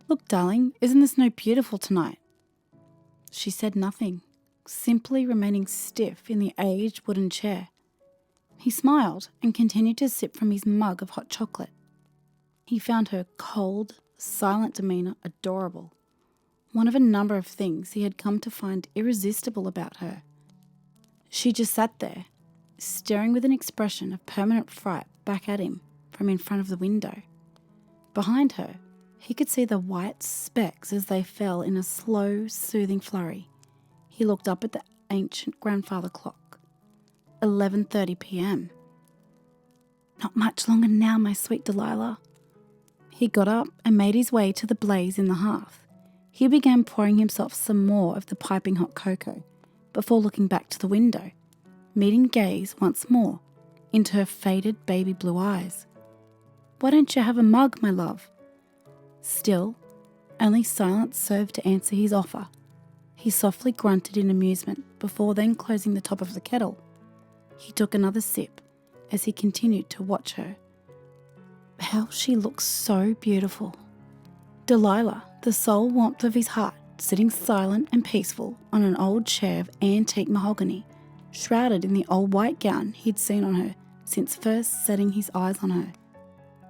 "Look, darling, isn't the snow beautiful tonight?" She said nothing, simply remaining stiff in the aged wooden chair. He smiled and continued to sip from his mug of hot chocolate. He found her cold, silent demeanour adorable, one of a number of things he had come to find irresistible about her. She just sat there, staring with an expression of permanent fright back at him from in front of the window. Behind her, he could see the white specks as they fell in a slow, soothing flurry. He looked up at the ancient grandfather clock. 11:30 p.m. "Not much longer now, my sweet Delilah." He got up and made his way to the blaze in the hearth. He began pouring himself some more of the piping hot cocoa before looking back to the window, meeting gaze once more into her faded baby blue eyes. "Why don't you have a mug, my love?" Still, only silence served to answer his offer. He softly grunted in amusement before then closing the top of the kettle. He took another sip as he continued to watch her. How she looked so beautiful. Delilah, the sole warmth of his heart, sitting silent and peaceful on an old chair of antique mahogany, shrouded in the old white gown he'd seen on her since first setting his eyes on her.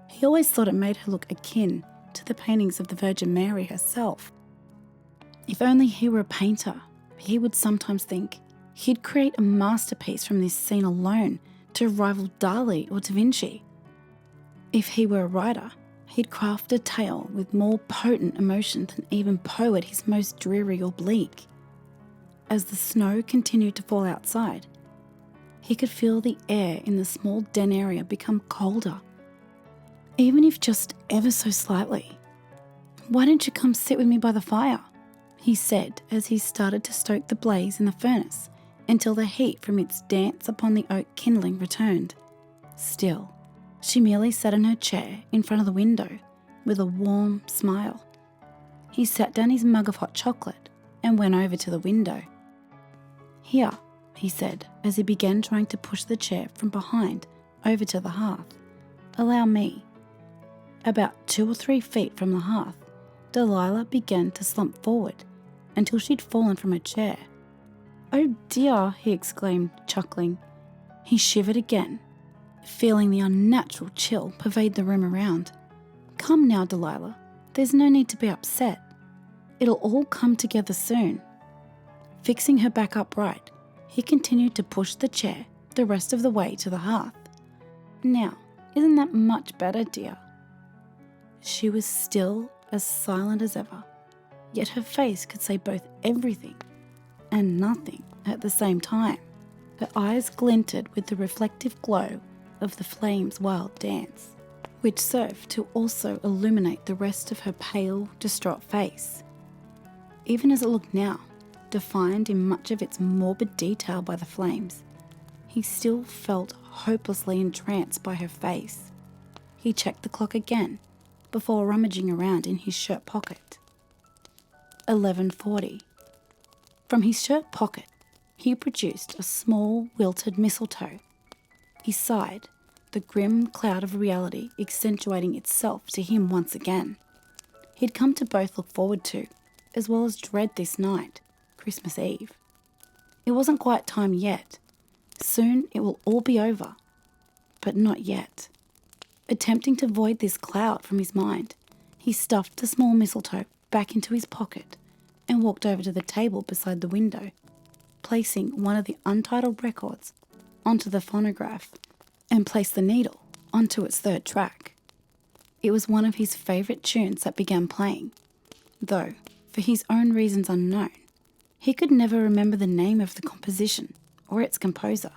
He always thought it made her look akin to the paintings of the Virgin Mary herself. If only he were a painter, he would sometimes think he'd create a masterpiece from this scene alone to rival Dali or Da Vinci. If he were a writer, he'd craft a tale with more potent emotion than even Poe at his most dreary or bleak. As the snow continued to fall outside, he could feel the air in the small den area become colder, even if just ever so slightly. "Why don't you come sit with me by the fire?" he said as he started to stoke the blaze in the furnace until the heat from its dance upon the oak kindling returned. Still, she merely sat in her chair in front of the window with a warm smile. He sat down his mug of hot chocolate and went over to the window. "Here," he said as he began trying to push the chair from behind over to the hearth. "Allow me." About 2 or 3 feet from the hearth, Delilah began to slump forward until she'd fallen from her chair. "Oh dear," he exclaimed, chuckling. He shivered again, feeling the unnatural chill pervade the room around. "Come now, Delilah. There's no need to be upset. It'll all come together soon." Fixing her back upright, he continued to push the chair the rest of the way to the hearth. "Now, isn't that much better, dear?" She was still as silent as ever, yet her face could say both everything and nothing at the same time. Her eyes glinted with the reflective glow of the flame's wild dance, which served to also illuminate the rest of her pale, distraught face. Even as it looked now, defined in much of its morbid detail by the flames, he still felt hopelessly entranced by her face. He checked the clock again before rummaging around in his shirt pocket. 11:40. From his shirt pocket, he produced a small wilted mistletoe. He sighed, the grim cloud of reality accentuating itself to him once again. He'd come to both look forward to, as well as dread this night, Christmas Eve. It wasn't quite time yet. Soon it will all be over. But not yet. Attempting to void this cloud from his mind, he stuffed the small mistletoe back into his pocket and walked over to the table beside the window, placing one of the untitled records onto the phonograph and placed the needle onto its third track. It was one of his favourite tunes that began playing, though, for his own reasons unknown, he could never remember the name of the composition or its composer.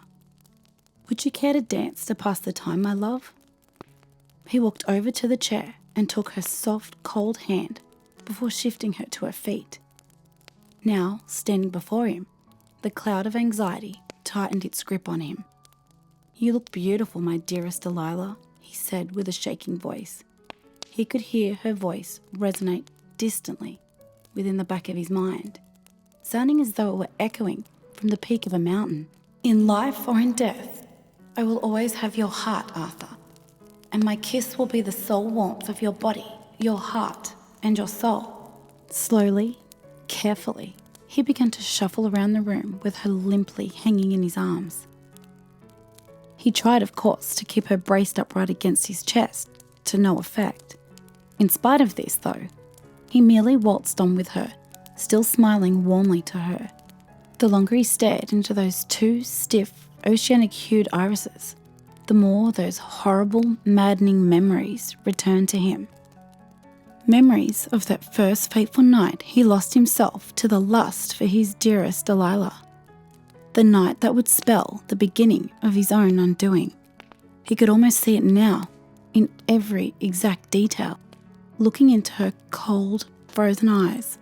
"Would you care to dance to pass the time, my love?" He walked over to the chair and took her soft, cold hand before shifting her to her feet. Now, standing before him, the cloud of anxiety tightened its grip on him. "You look beautiful, my dearest Delilah," he said with a shaking voice. He could hear her voice resonate distantly within the back of his mind, sounding as though it were echoing from the peak of a mountain. "In life or in death, I will always have your heart, Arthur, and my kiss will be the sole warmth of your body, your heart, and your soul. Slowly, carefully, he began to shuffle around the room with her limply hanging in his arms. He tried, of course, to keep her braced upright against his chest, to no effect. In spite of this, though, he merely waltzed on with her, still smiling warmly to her. The longer he stared into those two stiff, oceanic-hued irises, the more those horrible, maddening memories returned to him. Memories of that first fateful night he lost himself to the lust for his dearest Delilah. The night that would spell the beginning of his own undoing. He could almost see it now, in every exact detail, looking into her cold, frozen eyes.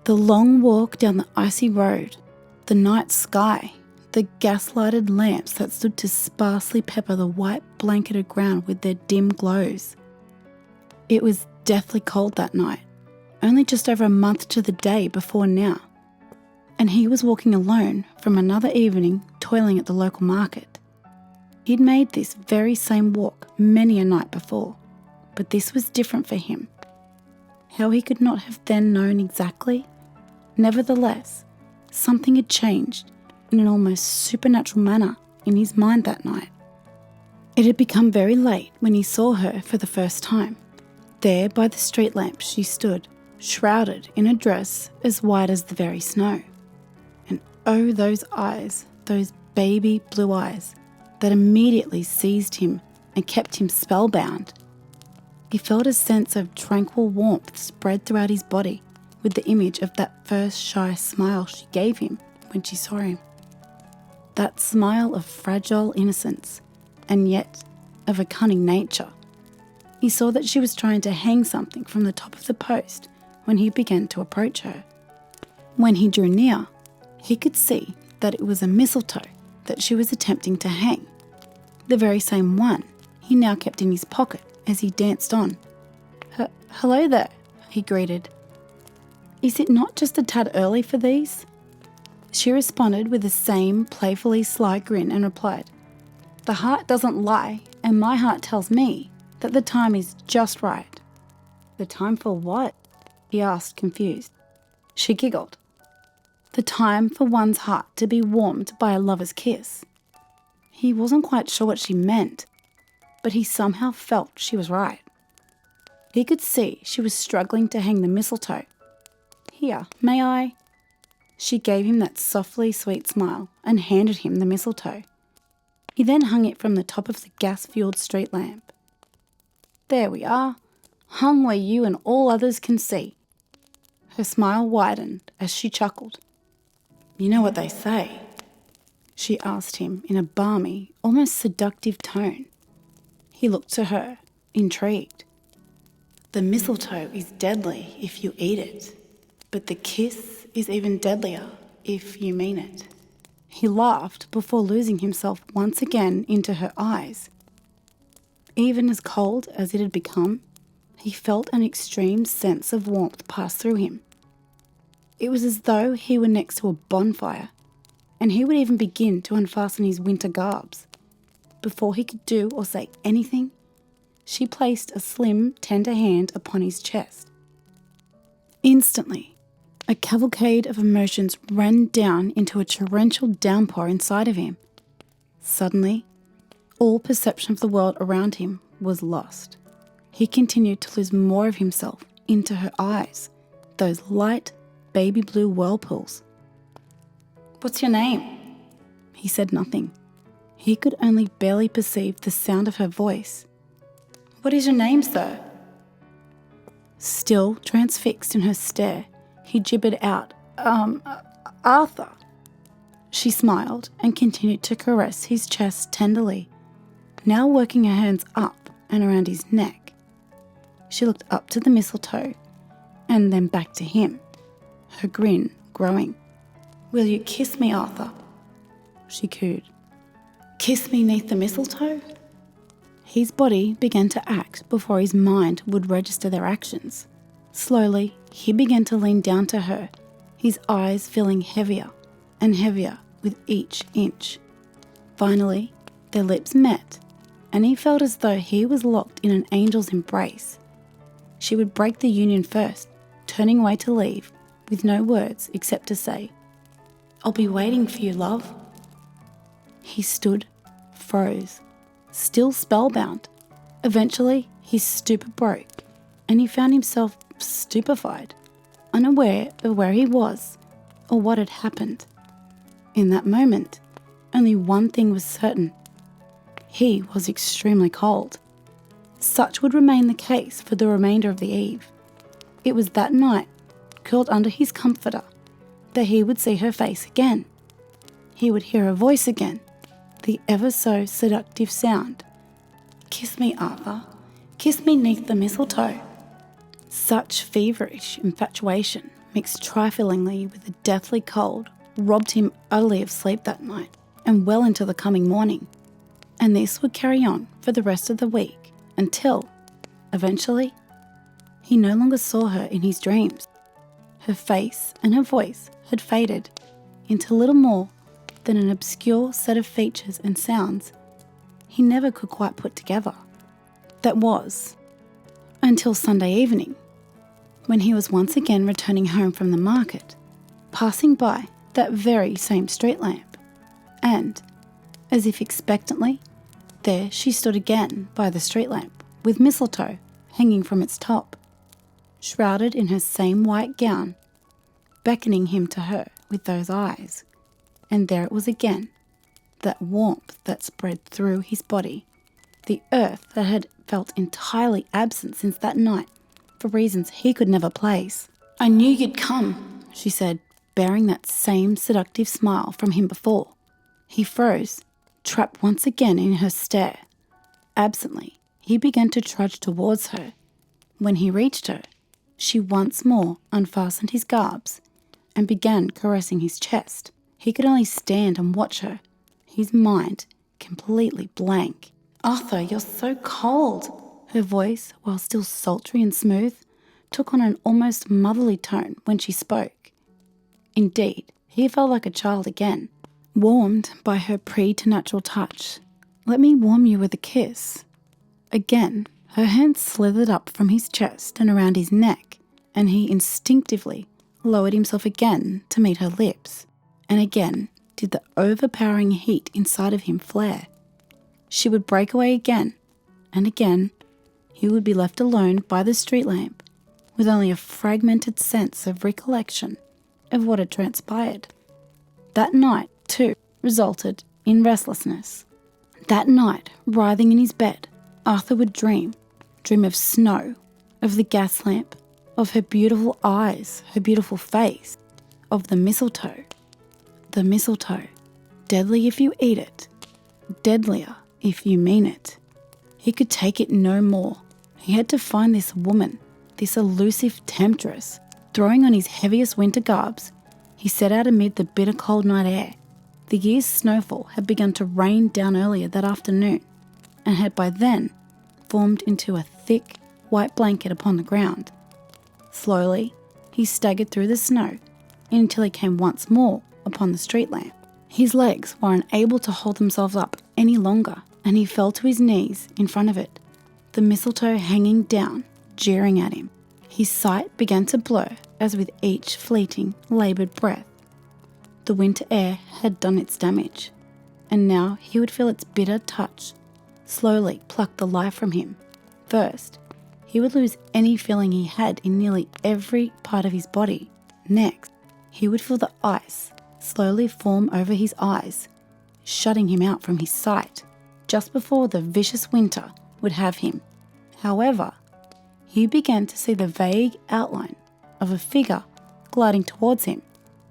The long walk down the icy road, the night sky, the gas-lighted lamps that stood to sparsely pepper the white blanketed ground with their dim glows. It was deathly cold that night, only just over a month to the day before now, and he was walking alone from another evening toiling at the local market. He'd made this very same walk many a night before, but this was different for him. How he could not have then known exactly? Nevertheless, something had changed in an almost supernatural manner in his mind that night. It had become very late when he saw her for the first time. There by the street lamp she stood, shrouded in a dress as white as the very snow. And oh, those eyes, those baby blue eyes that immediately seized him and kept him spellbound. He felt a sense of tranquil warmth spread throughout his body with the image of that first shy smile she gave him when she saw him. That smile of fragile innocence, and yet of a cunning nature. He saw that she was trying to hang something from the top of the post when he began to approach her. When he drew near, he could see that it was a mistletoe that she was attempting to hang, the very same one he now kept in his pocket as he danced on. "Hello there," he greeted. "Is it not just a tad early for these?" She responded with the same playfully sly grin and replied, "The heart doesn't lie, and my heart tells me that the time is just right." "The time for what?" he asked, confused. She giggled. "The time for one's heart to be warmed by a lover's kiss." He wasn't quite sure what she meant, but he somehow felt she was right. He could see she was struggling to hang the mistletoe. "Here, may I?" She gave him that softly sweet smile and handed him the mistletoe. He then hung it from the top of the gas-fueled street lamp. "There we are, hung where you and all others can see." Her smile widened as she chuckled. "You know what they say?" she asked him in a balmy, almost seductive tone. He looked to her, intrigued. "The mistletoe is deadly if you eat it, but the kiss is even deadlier if you mean it." He laughed before losing himself once again into her eyes. Even as cold as it had become, he felt an extreme sense of warmth pass through him. It was as though he were next to a bonfire, and he would even begin to unfasten his winter garbs. Before he could do or say anything, she placed a slim, tender hand upon his chest. Instantly, a cavalcade of emotions ran down into a torrential downpour inside of him. Suddenly, all perception of the world around him was lost. He continued to lose more of himself into her eyes, those light, baby blue whirlpools. "What's your name?" He said nothing. He could only barely perceive the sound of her voice. "What is your name, sir?" Still transfixed in her stare, he gibbered out, Arthur." She smiled and continued to caress his chest tenderly, now working her hands up and around his neck. She looked up to the mistletoe and then back to him, her grin growing. "Will you kiss me, Arthur?" she cooed. "Kiss me neath the mistletoe?" His body began to act before his mind would register their actions. Slowly, he began to lean down to her, his eyes filling heavier and heavier with each inch. Finally, their lips met, and he felt as though he was locked in an angel's embrace. she would break the union first, turning away to leave, with no words except to say, "I'll be waiting for you, love." He stood, froze, still spellbound. Eventually, his stupor broke, and he found himself stupefied, unaware of where he was or what had happened. In that moment, only one thing was certain. He was extremely cold. Such would remain the case for the remainder of the eve. It was that night, curled under his comforter, that he would see her face again. He would hear her voice again, the ever so seductive sound. "Kiss me, Arthur. Kiss me neath the mistletoe." Such feverish infatuation, mixed triflingly with a deathly cold, robbed him utterly of sleep that night and well into the coming morning. And this would carry on for the rest of the week until, eventually, he no longer saw her in his dreams. Her face and her voice had faded into little more than an obscure set of features and sounds he never could quite put together. That was until Sunday evening, when he was once again returning home from the market, passing by that very same street lamp, and, as if expectantly, there she stood again by the street lamp, with mistletoe hanging from its top, shrouded in her same white gown, beckoning him to her with those eyes. And there it was again, that warmth that spread through his body, the earth that had felt entirely absent since that night, for reasons he could never place. "I knew you'd come," she said, bearing that same seductive smile from him before. He froze, trapped once again in her stare. Absently, he began to trudge towards her. When he reached her, she once more unfastened his garbs and began caressing his chest. He could only stand and watch her, his mind completely blank. "Arthur, you're so cold." Her voice, while still sultry and smooth, took on an almost motherly tone when she spoke. Indeed, he felt like a child again, warmed by her preternatural touch. "Let me warm you with a kiss." Again, her hand slithered up from his chest and around his neck, and he instinctively lowered himself again to meet her lips. And again did the overpowering heat inside of him flare. She would break away again, and again he would be left alone by the street lamp, with only a fragmented sense of recollection of what had transpired. That night, too, resulted in restlessness. That night, writhing in his bed, Arthur would dream of snow, of the gas lamp, of her beautiful eyes, her beautiful face, of the mistletoe. The mistletoe, deadly if you eat it, deadlier if you mean it. He could take it no more. He had to find this woman, this elusive temptress. Throwing on his heaviest winter garbs, he set out amid the bitter cold night air. The year's snowfall had begun to rain down earlier that afternoon, and had by then formed into a thick, white blanket upon the ground. Slowly, he staggered through the snow until he came once more upon the street lamp. His legs were unable to hold themselves up any longer, and he fell to his knees in front of it, the mistletoe hanging down, jeering at him. His sight began to blur as with each fleeting, laboured breath. The winter air had done its damage, and now he would feel its bitter touch slowly pluck the life from him. First, he would lose any feeling he had in nearly every part of his body. Next, he would feel the ice slowly form over his eyes, shutting him out from his sight, just before the vicious winter would have him. However, he began to see the vague outline of a figure gliding towards him.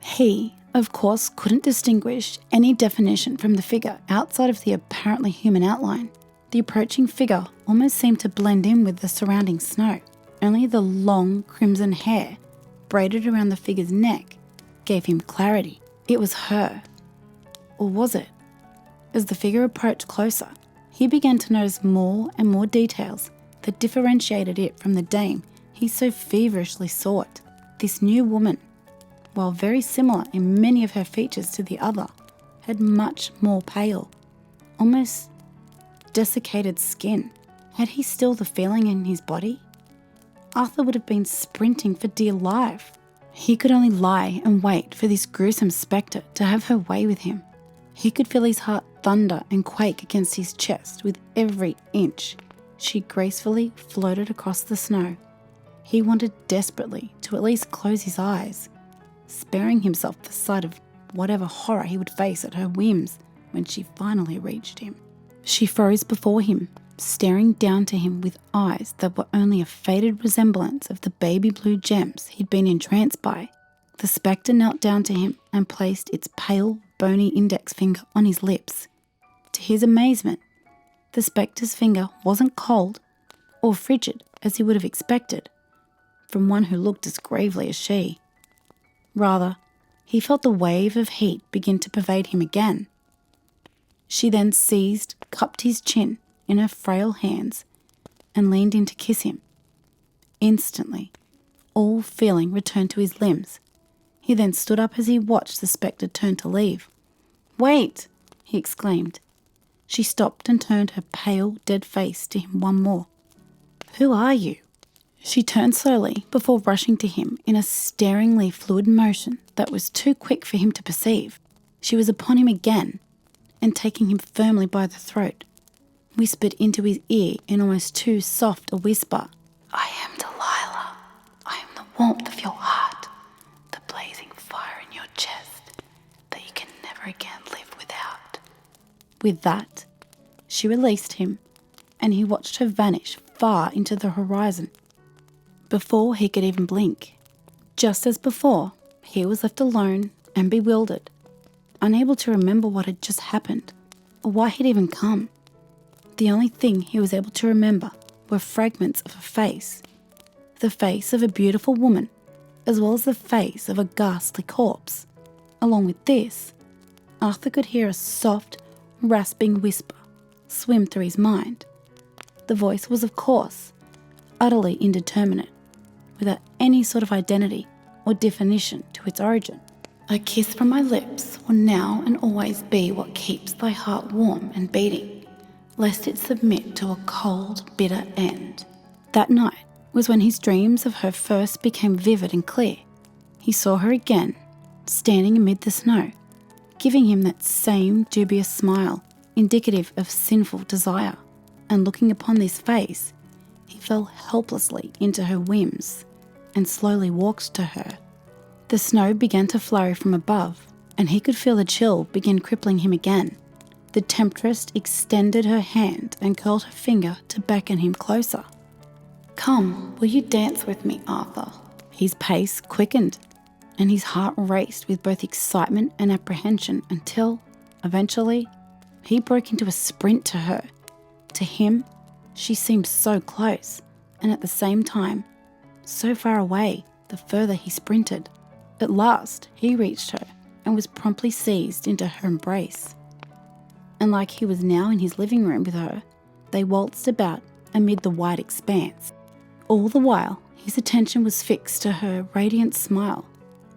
He, of course, couldn't distinguish any definition from the figure outside of the apparently human outline. The approaching figure almost seemed to blend in with the surrounding snow. Only the long crimson hair braided around the figure's neck gave him clarity. It was her. Or was it? As the figure approached closer, he began to notice more and more details that differentiated it from the dame he so feverishly sought. This new woman, while very similar in many of her features to the other, had much more pale, almost desiccated skin. Had he still the feeling in his body? Arthur would have been sprinting for dear life. He could only lie and wait for this gruesome spectre to have her way with him. He could feel his heart thunder and quake against his chest with every inch she gracefully floated across the snow. He wanted desperately to at least close his eyes, sparing himself the sight of whatever horror he would face at her whims when she finally reached him. She froze before him, staring down to him with eyes that were only a faded resemblance of the baby blue gems he'd been entranced by. The spectre knelt down to him and placed its pale, bony index finger on his lips. To his amazement, the spectre's finger wasn't cold or frigid as he would have expected from one who looked as gravely as she. Rather, he felt the wave of heat begin to pervade him again. She then cupped his chin in her frail hands and leaned in to kiss him. Instantly, all feeling returned to his limbs. He then stood up as he watched the spectre turn to leave. "Wait!" he exclaimed. She stopped and turned her pale, dead face to him one more. "Who are you?" She turned slowly before rushing to him in a staringly fluid motion that was too quick for him to perceive. She was upon him again and taking him firmly by the throat, whispered into his ear in almost too soft a whisper, "I am Delilah. I am the warmth of your heart, the blazing fire in your chest that you can never again live without." With that, she released him, and he watched her vanish far into the horizon. Before he could even blink, just as before, he was left alone and bewildered, unable to remember what had just happened or why he'd even come. The only thing he was able to remember were fragments of a face, the face of a beautiful woman, as well as the face of a ghastly corpse. Along with this, Arthur could hear a soft, rasping whisper swim through his mind. The voice was, of course, utterly indeterminate, without any sort of identity or definition to its origin. "A kiss from my lips will now and always be what keeps thy heart warm and beating, lest it submit to a cold, bitter end." That night was when his dreams of her first became vivid and clear. He saw her again, standing amid the snow, giving him that same dubious smile, indicative of sinful desire, and looking upon this face, he fell helplessly into her whims and slowly walked to her. The snow began to flurry from above, and he could feel the chill begin crippling him again. The temptress extended her hand and curled her finger to beckon him closer. "Come, will you dance with me, Arthur?" His pace quickened, and his heart raced with both excitement and apprehension until, eventually, he broke into a sprint to her. To him, she seemed so close, and at the same time, so far away the further he sprinted. At last, he reached her and was promptly seized into her embrace. And like he was now in his living room with her, they waltzed about amid the wide expanse. All the while, his attention was fixed to her radiant smile,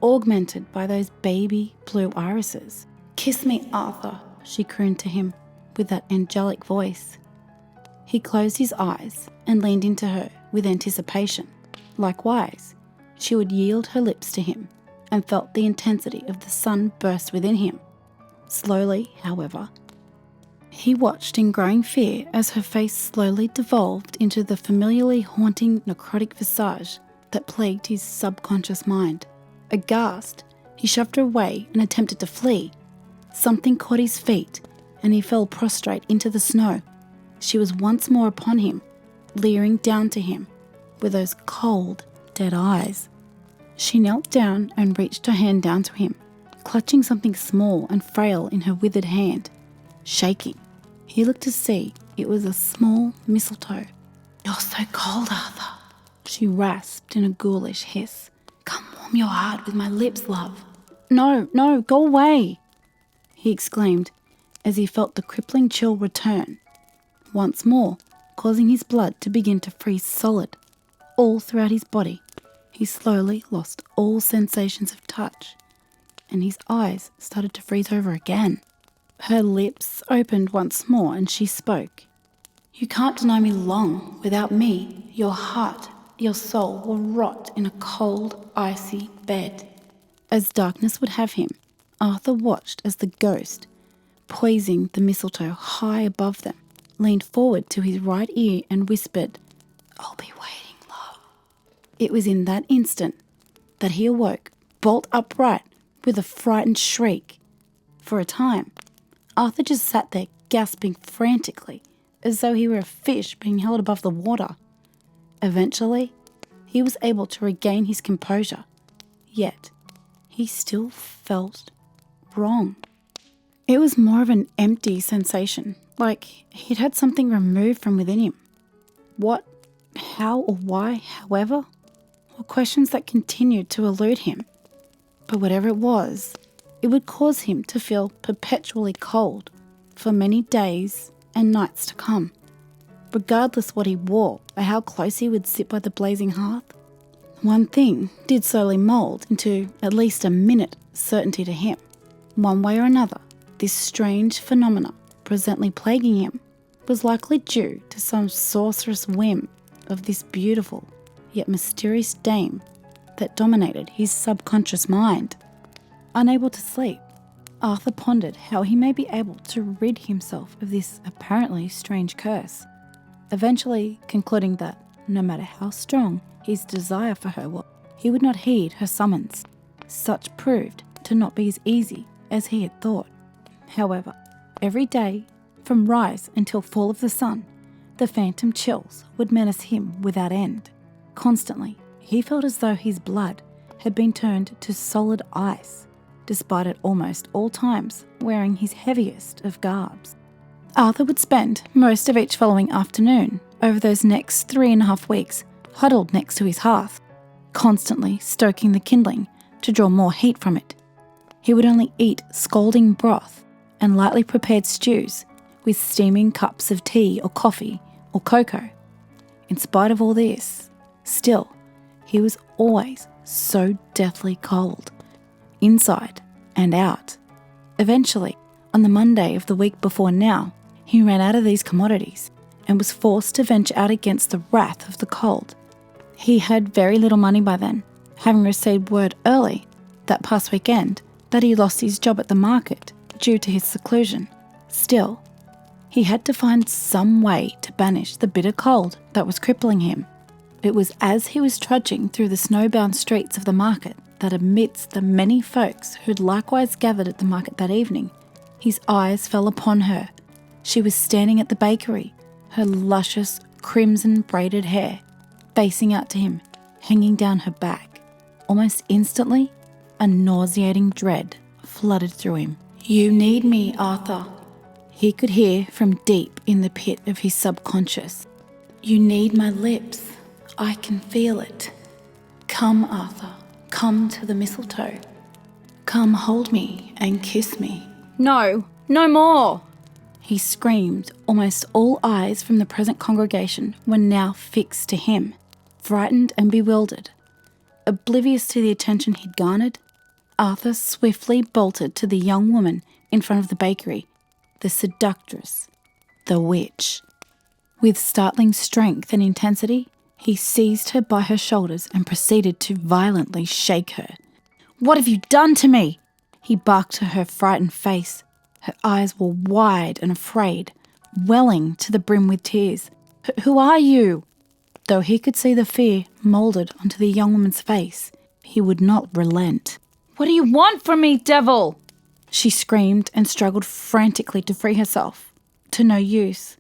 augmented by those baby blue irises. "Kiss me, Arthur," she crooned to him with that angelic voice. He closed his eyes and leaned into her with anticipation. Likewise, she would yield her lips to him and felt the intensity of the sun burst within him. Slowly, however, he watched in growing fear as her face slowly devolved into the familiarly haunting necrotic visage that plagued his subconscious mind. Aghast, he shoved her away and attempted to flee. Something caught his feet, and he fell prostrate into the snow. She was once more upon him, leering down to him with those cold, dead eyes. She knelt down and reached her hand down to him, clutching something small and frail in her withered hand. Shaking, he looked to see it was a small mistletoe. "You're so cold, Arthur," she rasped in a ghoulish hiss. "Come warm your heart with my lips, love." No, go away," he exclaimed as he felt the crippling chill return, once more causing his blood to begin to freeze solid all throughout his body. He slowly lost all sensations of touch, and his eyes started to freeze over again. Her lips opened once more and she spoke. "You can't deny me long without me, your heart, your soul will rot in a cold, icy bed. As darkness would have him, Arthur watched as the ghost, poising the mistletoe high above them, leaned forward to his right ear and whispered, "I'll be waiting, love." It was in that instant that he awoke, bolt upright, with a frightened shriek. For a time, Arthur just sat there gasping frantically, as though he were a fish being held above the water. Eventually, he was able to regain his composure, yet he still felt wrong. It was more of an empty sensation, like he'd had something removed from within him. What, how, or why, however, were questions that continued to elude him. But whatever it was, it would cause him to feel perpetually cold for many days and nights to come, regardless what he wore or how close he would sit by the blazing hearth. One thing did slowly mould into at least a minute certainty to him. One way or another, this strange phenomena presently plaguing him was likely due to some sorcerous whim of this beautiful yet mysterious dame that dominated his subconscious mind. Unable to sleep, Arthur pondered how he may be able to rid himself of this apparently strange curse, eventually concluding that no matter how strong his desire for her was, he would not heed her summons. Such proved to not be as easy as he had thought. However, every day, from rise until fall of the sun, the phantom chills would menace him without end. Constantly, he felt as though his blood had been turned to solid ice, despite at almost all times wearing his heaviest of garbs. Arthur would spend most of each following afternoon over those next 3.5 weeks huddled next to his hearth, constantly stoking the kindling to draw more heat from it. He would only eat scalding broth and lightly prepared stews with steaming cups of tea or coffee or cocoa. In spite of all this, still, he was always so deathly cold, inside and out. Eventually, on the Monday of the week before now, he ran out of these commodities and was forced to venture out against the wrath of the cold. He had very little money by then, having received word early that past weekend that he lost his job at the market due to his seclusion. Still, he had to find some way to banish the bitter cold that was crippling him. It was as he was trudging through the snowbound streets of the market that amidst the many folks who'd likewise gathered at the market that evening, his eyes fell upon her. She was standing at the bakery, her luscious crimson braided hair facing out to him, hanging down her back. Almost instantly, a nauseating dread flooded through him. "You need me, Arthur," he could hear from deep in the pit of his subconscious. "You need my lips. I can feel it. Come, Arthur, come to the mistletoe. Come hold me and kiss me." "No, no more!" he screamed. Almost all eyes from the present congregation were now fixed to him, frightened and bewildered. Oblivious to the attention he'd garnered, Arthur swiftly bolted to the young woman in front of the bakery, the seductress, the witch. With startling strength and intensity, he seized her by her shoulders and proceeded to violently shake her. "What have you done to me?" he barked to her frightened face. Her eyes were wide and afraid, welling to the brim with tears. "Who are you?" Though he could see the fear moulded onto the young woman's face, he would not relent. "What do you want from me, devil?" she screamed and struggled frantically to free herself. To no use.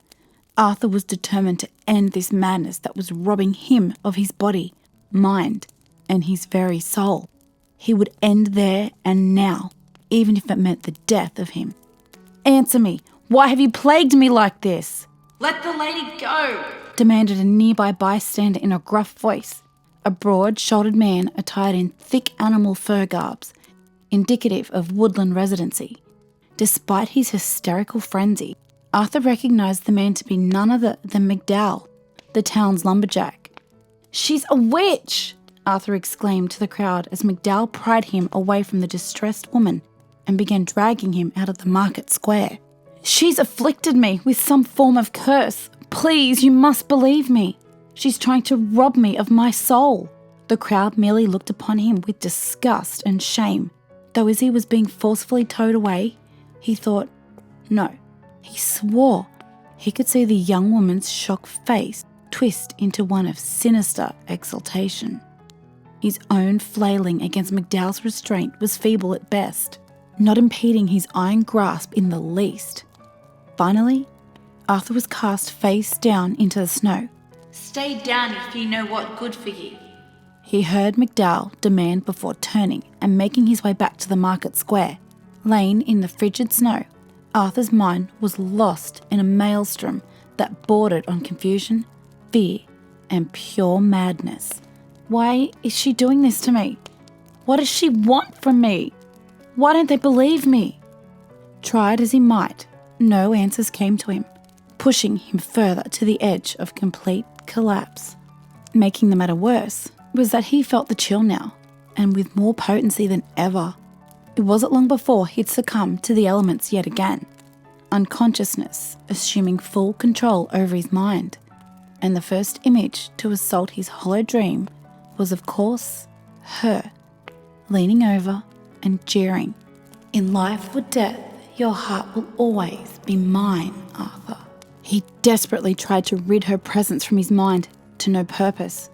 Arthur was determined to end this madness that was robbing him of his body, mind, and his very soul. He would end there and now, even if it meant the death of him. "Answer me. Why have you plagued me like this?" "Let the lady go," demanded a nearby bystander in a gruff voice, a broad-shouldered man attired in thick animal fur garbs, indicative of woodland residency. Despite his hysterical frenzy, Arthur recognised the man to be none other than McDowell, the town's lumberjack. "She's a witch!" Arthur exclaimed to the crowd as McDowell pried him away from the distressed woman and began dragging him out of the market square. "She's afflicted me with some form of curse. Please, you must believe me." She's trying to rob me of my soul. The crowd merely looked upon him with disgust and shame, though as he was being forcefully towed away, he thought, no, he swore. He could see the young woman's shocked face twist into one of sinister exultation. His own flailing against McDowell's restraint was feeble at best, not impeding his iron grasp in the least. Finally, Arthur was cast face down into the snow. "Stay down if you know what good for you," he heard McDowell demand before turning and making his way back to the market square. Laying in the frigid snow, Arthur's mind was lost in a maelstrom that bordered on confusion, fear, and pure madness. Why is she doing this to me? What does she want from me? Why don't they believe me? Tried as he might, no answers came to him, pushing him further to the edge of complete collapse. Making the matter worse was that he felt the chill now, and with more potency than ever. It wasn't long before he'd succumb to the elements yet again, unconsciousness assuming full control over his mind, and the first image to assault his hollow dream was, of course, her, leaning over and jeering. "In life or death, your heart will always be mine, Arthur." He desperately tried to rid her presence from his mind to no purpose.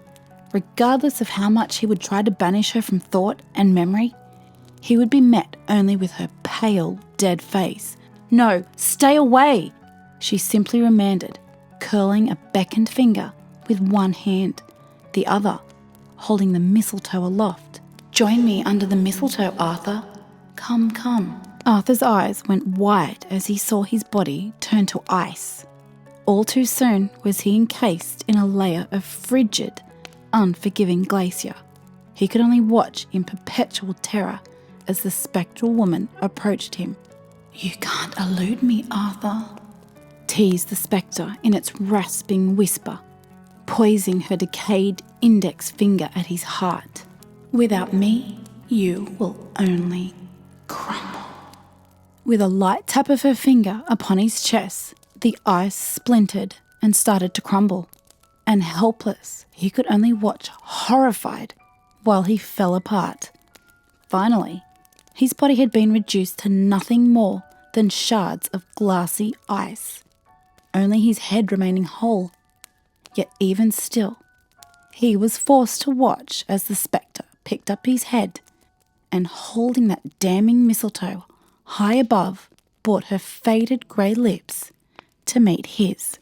Regardless of how much he would try to banish her from thought and memory, he would be met only with her pale, dead face. "No, stay away!" she simply remanded, curling a beckoned finger with one hand, the other holding the mistletoe aloft. "Join me under the mistletoe, Arthur. Come, come." Arthur's eyes went wide as he saw his body turn to ice. All too soon was he encased in a layer of frigid, unforgiving glacier. He could only watch in perpetual terror as the spectral woman approached him. "You can't elude me, Arthur," teased the spectre in its rasping whisper, poising her decayed index finger at his heart. "Without me, you will only crumble." With a light tap of her finger upon his chest, the ice splintered and started to crumble, and helpless, he could only watch horrified while he fell apart. Finally, his body had been reduced to nothing more than shards of glassy ice, only his head remaining whole. Yet even still, he was forced to watch as the spectre picked up his head and, holding that damning mistletoe high above, brought her faded grey lips to meet his.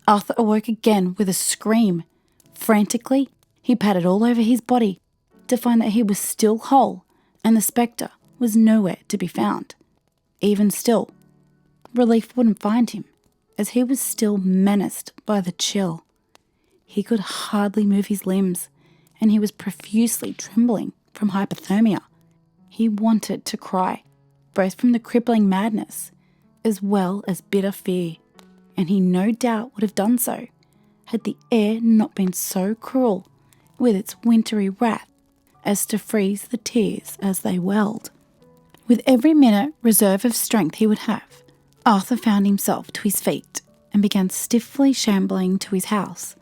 Arthur awoke again with a scream. Frantically, he patted all over his body to find that he was still whole and the spectre was nowhere to be found. Even still, relief wouldn't find him, as he was still menaced by the chill. He could hardly move his limbs, and he was profusely trembling from hypothermia. He wanted to cry, both from the crippling madness as well as bitter fear, and he no doubt would have done so had the air not been so cruel with its wintry wrath as to freeze the tears as they welled. With every minute reserve of strength he would have, Arthur found himself to his feet and began stiffly shambling to his house.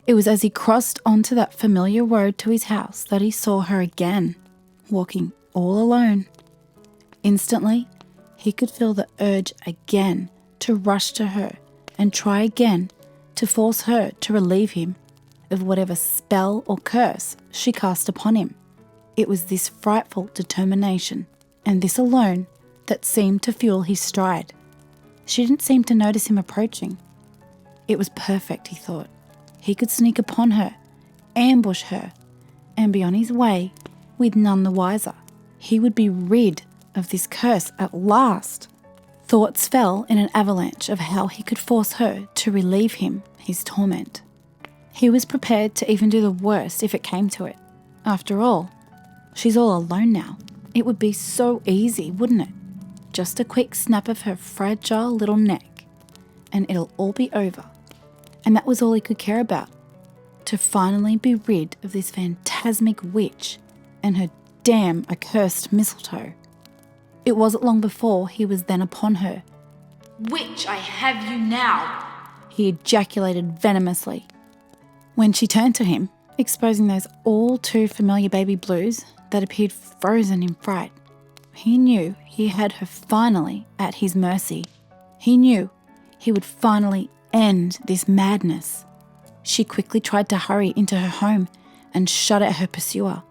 It was as he crossed onto that familiar road to his house that he saw her again, walking all alone. Instantly, he could feel the urge again to rush to her and try again to force her to relieve him of whatever spell or curse she cast upon him. It was this frightful determination, and this alone, that seemed to fuel his stride. She didn't seem to notice him approaching. It was perfect, he thought. He could sneak upon her, ambush her, and be on his way with none the wiser. He would be rid of this curse at last. Thoughts fell in an avalanche of how he could force her to relieve him his torment. He was prepared to even do the worst if it came to it. After all, she's all alone now. It would be so easy, wouldn't it? Just a quick snap of her fragile little neck, and it'll all be over. And that was all he could care about, to finally be rid of this phantasmic witch and her damn accursed mistletoe. It wasn't long before he was then upon her. "Witch, I have you now!" He ejaculated venomously. When she turned to him, exposing those all too familiar baby blues that appeared frozen in fright, he knew he had her finally at his mercy. He knew he would finally end this madness. She quickly tried to hurry into her home and shut at her pursuer,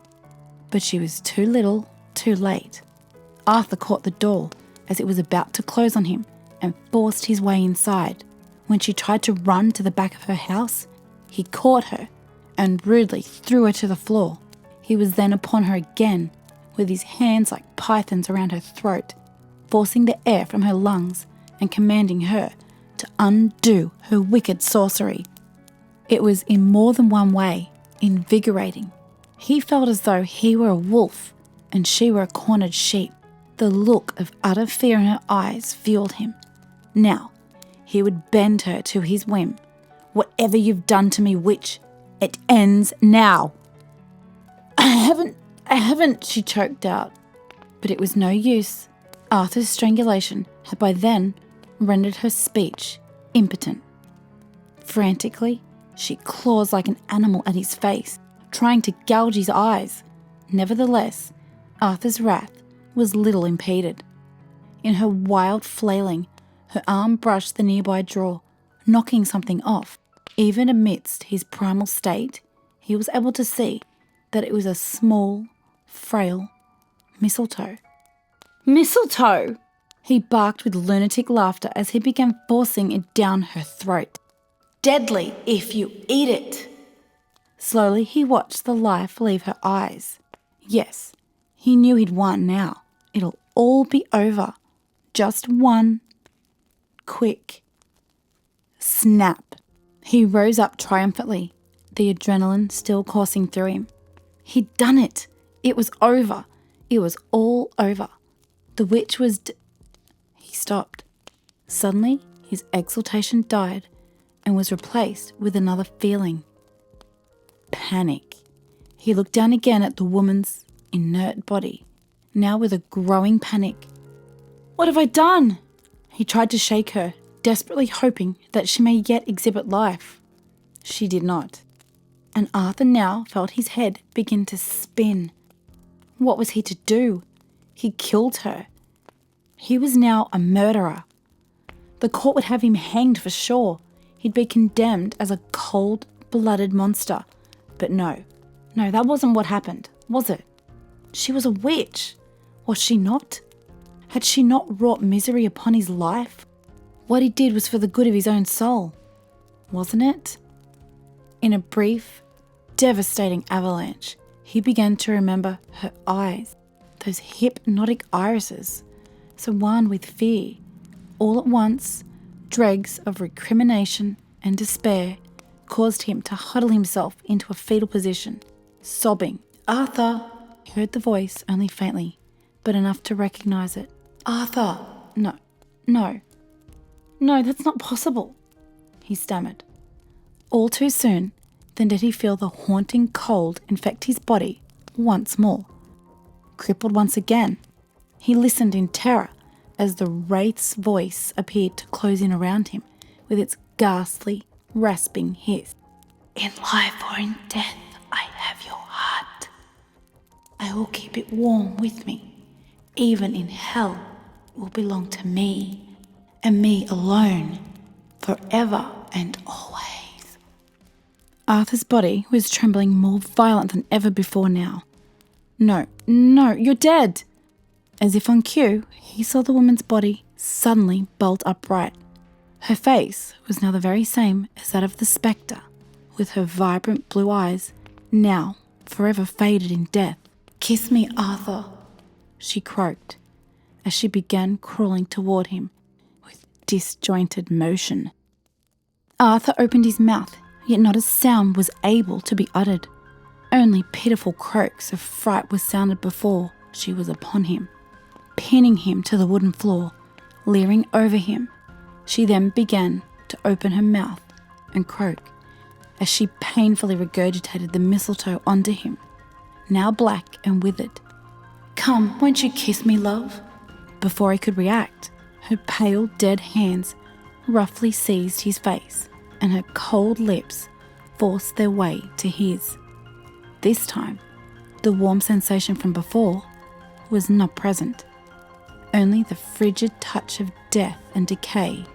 but she was too little, too late. Arthur caught the door as it was about to close on him and forced his way inside. When she tried to run to the back of her house, he caught her and rudely threw her to the floor. He was then upon her again, with his hands like pythons around her throat, forcing the air from her lungs and commanding her to undo her wicked sorcery. It was in more than one way invigorating. He felt as though he were a wolf and she were a cornered sheep. The look of utter fear in her eyes fueled him. Now, he would bend her to his whim. Whatever you've done to me, witch, it ends now. I haven't, she choked out. But it was no use. Arthur's strangulation had by then rendered her speech impotent. Frantically, she claws like an animal at his face, trying to gouge his eyes. Nevertheless, Arthur's wrath was little impeded. In her wild flailing, her arm brushed the nearby drawer, knocking something off. Even amidst his primal state, he was able to see that it was a small, frail mistletoe. Mistletoe! He barked with lunatic laughter as he began forcing it down her throat. Deadly if you eat it! Slowly he watched the life leave her eyes. Yes, he knew he'd won now. It'll all be over. Just one quick snap. He rose up triumphantly, the adrenaline still coursing through him. He'd done it. It was over. It was all over. The witch was He stopped. Suddenly, his exultation died and was replaced with another feeling. Panic. He looked down again at the woman's inert body, now with a growing panic. What have I done? He tried to shake her, desperately hoping that she may yet exhibit life. She did not. And Arthur now felt his head begin to spin. What was he to do? He killed her. He was now a murderer. The court would have him hanged for sure. He'd be condemned as a cold-blooded monster. But no, that wasn't what happened, was it? She was a witch. Was she not? Had she not wrought misery upon his life? What he did was for the good of his own soul, wasn't it? In a brief, devastating avalanche, he began to remember her eyes, those hypnotic irises, so wan with fear. All at once, dregs of recrimination and despair caused him to huddle himself into a fetal position, sobbing. Arthur! He heard the voice only faintly, but enough to recognize it. Arthur! No, that's not possible, he stammered. All too soon, then did he feel the haunting cold infect his body once more. Crippled once again, he listened in terror as the wraith's voice appeared to close in around him with its ghastly, rasping hiss. In life or in death, I have your heart. I will keep it warm with me. Even in hell, it will belong to me, and me alone, forever and always. Arthur's body was trembling more violent than ever before now. No, you're dead! As if on cue, he saw the woman's body suddenly bolt upright. Her face was now the very same as that of the spectre, with her vibrant blue eyes now forever faded in death. Kiss me, Arthur, she croaked, as she began crawling toward him with disjointed motion. Arthur opened his mouth, yet not a sound was able to be uttered. Only pitiful croaks of fright were sounded before she was upon him, pinning him to the wooden floor, leering over him. She then began to open her mouth and croak as she painfully regurgitated the mistletoe onto him, now black and withered. Come, won't you kiss me, love? Before he could react, her pale, dead hands roughly seized his face, and her cold lips forced their way to his. This time, the warm sensation from before was not present, only the frigid touch of death and decay.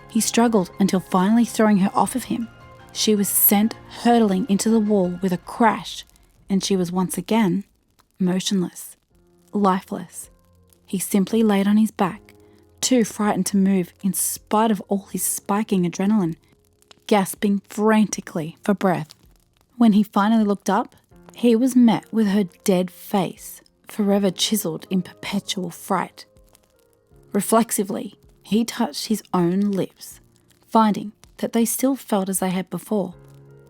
He struggled until finally throwing her off of him. She was sent hurtling into the wall with a crash, and she was once again motionless, lifeless. He simply laid on his back, too frightened to move in spite of all his spiking adrenaline, gasping frantically for breath. When he finally looked up, he was met with her dead face, forever chiseled in perpetual fright. Reflexively, he touched his own lips, finding that they still felt as they had before,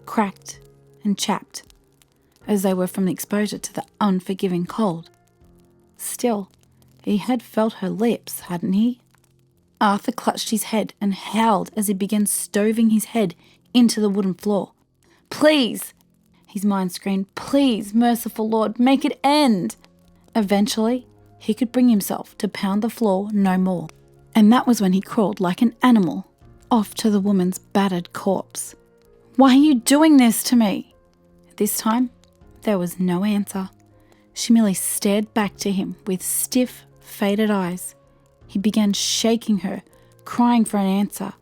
cracked and chapped, as they were from the exposure to the unforgiving cold. Still, he had felt her lips, hadn't he? Arthur clutched his head and howled as he began stoving his head into the wooden floor. "Please!" His mind screamed, "Please, merciful Lord, make it end!" Eventually, he could bring himself to pound the floor no more. And that was when he crawled like an animal off to the woman's battered corpse. "Why are you doing this to me?" This time, there was no answer. She merely stared back to him with stiff, faded eyes. He began shaking her, crying for an answer.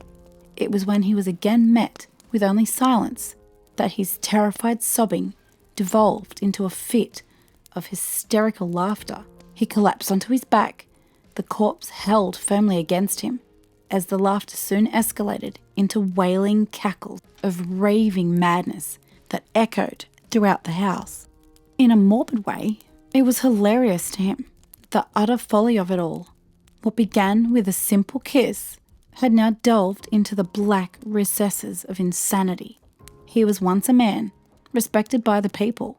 It was when he was again met with only silence that his terrified sobbing devolved into a fit of hysterical laughter. He collapsed onto his back, the corpse held firmly against him, as the laughter soon escalated into wailing cackles of raving madness that echoed throughout the house. In a morbid way, it was hilarious to him, the utter folly of it all. What began with a simple kiss had now delved into the black recesses of insanity. He was once a man, respected by the people.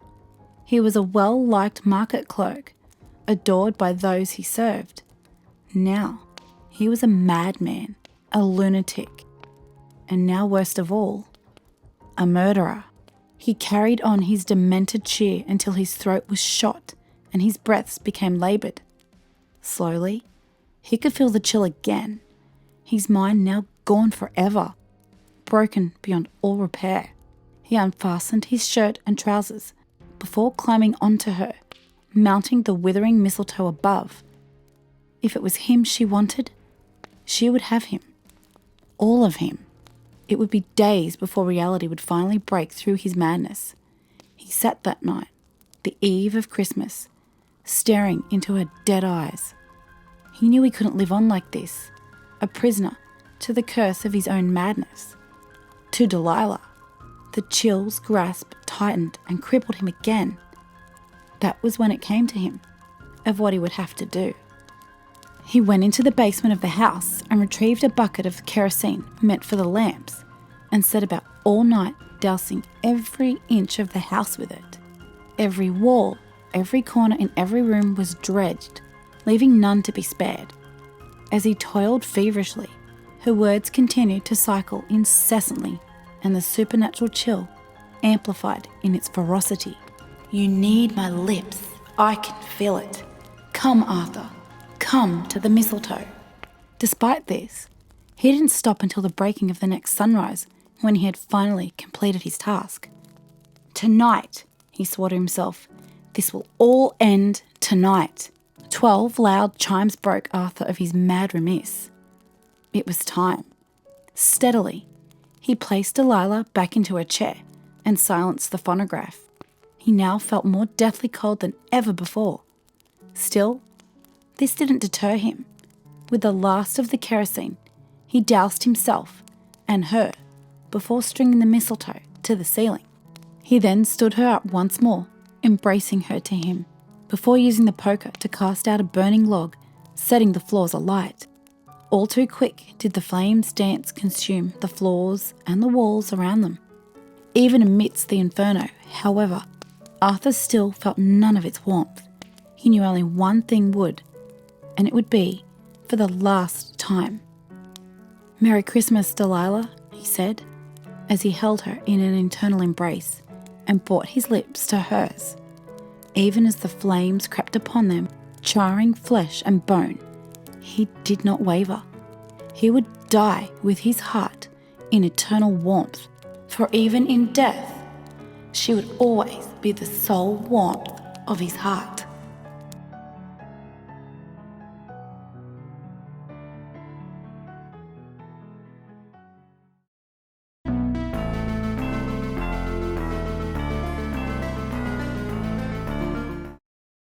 He was a well-liked market clerk, adored by those he served. Now, he was a madman, a lunatic, and now worst of all, a murderer. He carried on his demented cheer until his throat was shot and his breaths became laboured. Slowly, he could feel the chill again, his mind now gone forever, broken beyond all repair. He unfastened his shirt and trousers before climbing onto her, mounting the withering mistletoe above. If it was him she wanted, she would have him. All of him. It would be days before reality would finally break through his madness. He sat that night, the eve of Christmas, staring into her dead eyes. He knew he couldn't live on like this, a prisoner to the curse of his own madness. To Delilah, the chill's grasp tightened and crippled him again. That was when it came to him, of what he would have to do. He went into the basement of the house and retrieved a bucket of kerosene meant for the lamps, and set about all night dousing every inch of the house with it. Every wall, every corner in every room was dredged, leaving none to be spared. As he toiled feverishly, her words continued to cycle incessantly, and the supernatural chill amplified in its ferocity. "You need my lips. I can feel it. Come, Arthur. Come to the mistletoe." Despite this, he didn't stop until the breaking of the next sunrise, when he had finally completed his task. "Tonight," he swore to himself, "this will all end tonight." 12 loud chimes broke Arthur of his mad remiss. It was time. Steadily, he placed Delilah back into her chair and silenced the phonograph. He now felt more deathly cold than ever before. Still, this didn't deter him. With the last of the kerosene, he doused himself and her before stringing the mistletoe to the ceiling. He then stood her up once more, embracing her to him, before using the poker to cast out a burning log, setting the floors alight. All too quick did the flames dance consume the floors and the walls around them. Even amidst the inferno, however, Arthur still felt none of its warmth. He knew only one thing would, and it would be for the last time. "Merry Christmas, Delilah," he said, as he held her in an internal embrace and brought his lips to hers. Even as the flames crept upon them, charring flesh and bone, he did not waver. He would die with his heart in eternal warmth, For even in death, she would always be the sole warmth of his heart.